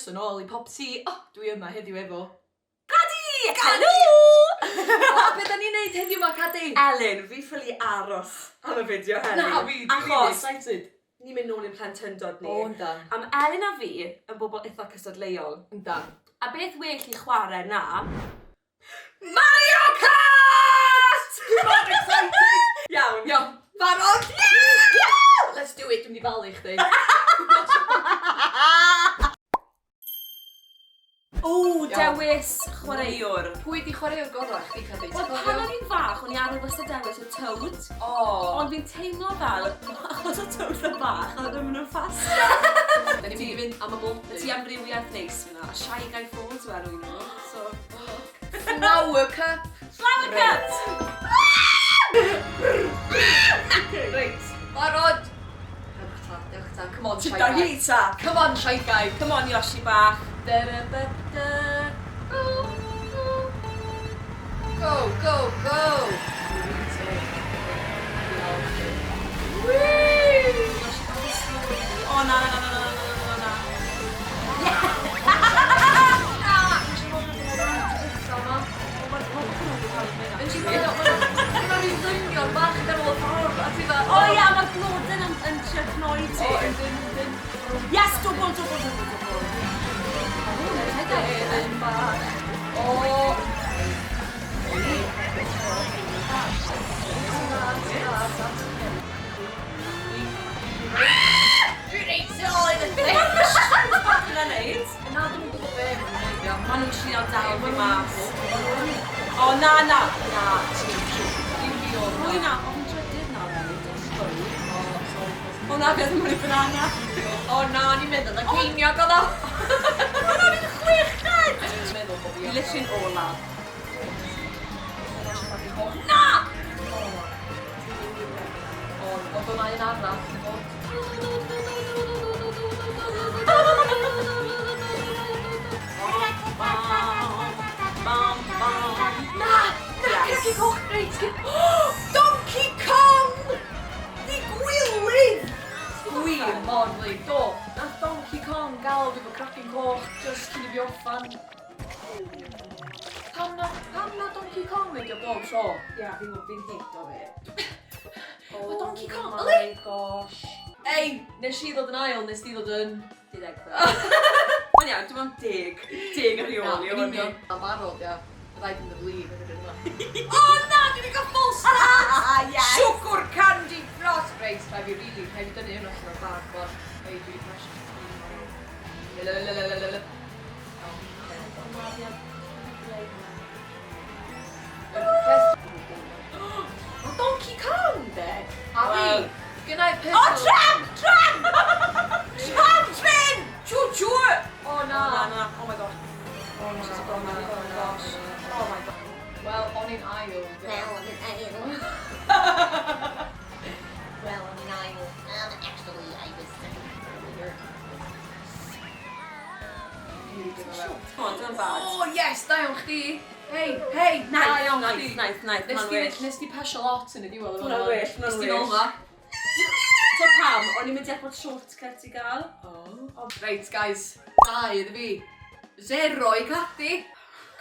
Croeso nôl I PopT. O, dwi yma heddiw efo Cadi! Helo! O, be da ni'n neud heddiw ma, Cadi? Elin, fi ffili aros am y fideo heddi. Na, fi Achos, excited. ni'n mynd nôl i'n plentyndod ni. O, yndan. Am Elin a fi yn bobl eitha cystadleuol. Yndan. A beth well I chwarae na... Mario Kart! Dwi'n excited! Iawn. Iawn, barod? Yeah! Let's do it, dwi'n di falu chdi. O, dewis chwaraewr. Pwy di chwaraewr gorau chdi, Cadi? Wel, pan o'n i'n fach, o'n i ar y list o dewis o Toad. Ond fi'n teimlo fel, achos o Toad y bach, oedd yn mynd yn ffast. Da ni'n mynd I fynd am y blodyn. Ti amrywiaeth neis fyna, a Shy Guy Falls yw enw nhw. So, Flower cup. Flower Cup! Reit, barod. Dewch ta, come on, Shy Ti'n Guy. hita! Come on, Shy Guy. Come on, Yoshi bach. Da-da-ba-da. Go, go, go. Whee! O, na, na, na, na, na, na, na, na. O ia, mae'r blodyn yn trio cnoi ti. Yes, dwbl. Dwi'n reit syol I ddweud. Yna neud. Na, dwi'n gwybod be ma'n neud iawn. Maen nhw'n trio dal fi mas. O, na. Na, ti'n fiol. Mwy na, o'n trydydd na. O na, beth yn mwyn I banana. O na, ni'n meddwl na ceiniog oedd o. O na, fi'n chweched! Dwi'n meddwl bod fi Literally'n ola. Na! Oedd hwnna un arall. Na! Cracky coch reit. Donkey Kong! Di gwylydd! Dwi'n morli. Do, nath Donkey Kong gael efo cracking coch just cyn I fi offan. Pam na Donkey Kong mynd o bob tro? Ia, fi'n hit o fi. Mae Donkey Kong, Oh yli? my gosh. Ei, nes I ddod yn ail, nes di ddod yn... 10. Ond iawn, dwi'n mewn 10. 10 ar ioli o hynny. A barod, ia. Byddai dwi'n dyflin yn ydyn yma. O na, dwi'n ei gael full start! Yes! Siwgr candy frost. Reit, rhaid fi dynnu hyn allan o'r bag, bod ei dwi'n fresh. Lelelelelelele. O Donkey Kong, de? A fi, gynnau pethau... O, tram! Tram trin! Chw! O na. Na. Oh my god. Oh my gosh. Oh my god. Wel, o'n i'n ail. Well, I'm an aisle. Well, I'm an aisle. Actually, I was second earlier. Come on, dwi'n bad. Oh, yes, da iawn chdi. Hei, da iawn chdi. Nice. Nes di pasio lot yn y diwedd. Hwnna'n well, Nes di nôl ma. So pam, o'n i'n mynd i bod shortcut I gael. Oh. Right, guys. 2 iddo fi. 0 I Cadi.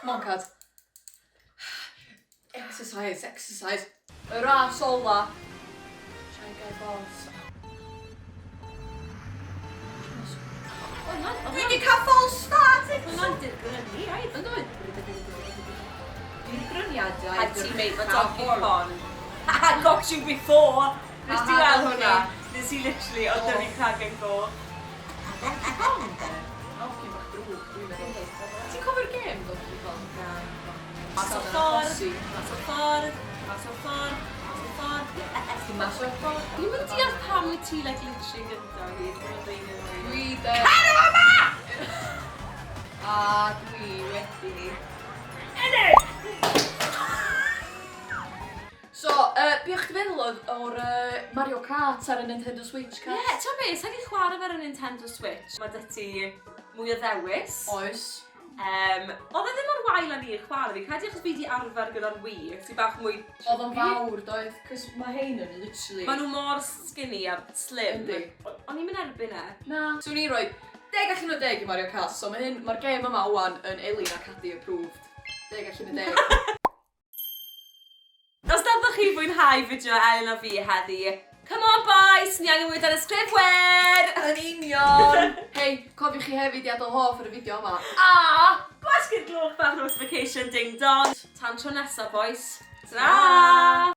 Come on, Cad. Exercise. Y ras ola. Try and get balls. Dwi di cael false start. Hwnna'n dirgrynu, right? Yn dweud? Dwi'n bryniadau. Had teammate for Donkey Kong. I got you before. Nes ti weld hwnna? Nes I literally, oedd dyfu cragen go. Donkey Kong, de? Donkey bach drwg, dwi'n meddwl. Ti'n cofio'r gêm, Donkey Kong? Mas o ffordd. Mas o'r ffordd. Dwi'n mynd deall pam wyt ti literally gynta hi. Dwi de... Helo yma! A dwi wedi... Ennill! So, be o'ch ti'n meddwl o'r Mario Kart ar y Nintendo Switch cart? Ie, ti'n be, sa'n i chwarae fer y Nintendo Switch. Mae dy ti mwy o ddewis. Oes. Oedd e ddim o'r wael â ni chwarae fi. Cael achos fi di arfer gyda'r Wii. Ti bach mwy... Oedd o'n fawr, doedd, cos mae hein yn literally... Maen nhw mor skinny a slim. Yndi. O'n i'n mynd erbyn e. Na. So ni roi 10 allan o 10 i Mario Kart, so mae'r gêm yma wan yn Elin a Cadi approved. 10 allan o 10. Os dafod chi fwynhau fideo Elin a fi heddi, come on boys, ni angen mwy Tanysgrifwyr! Yn union! Hei, cofiwch chi hefyd i adael hoff ar y fideo yma. Gwasgu'r glwch bach notification ding dong. Tan tro nesaf boys. Ta-ra!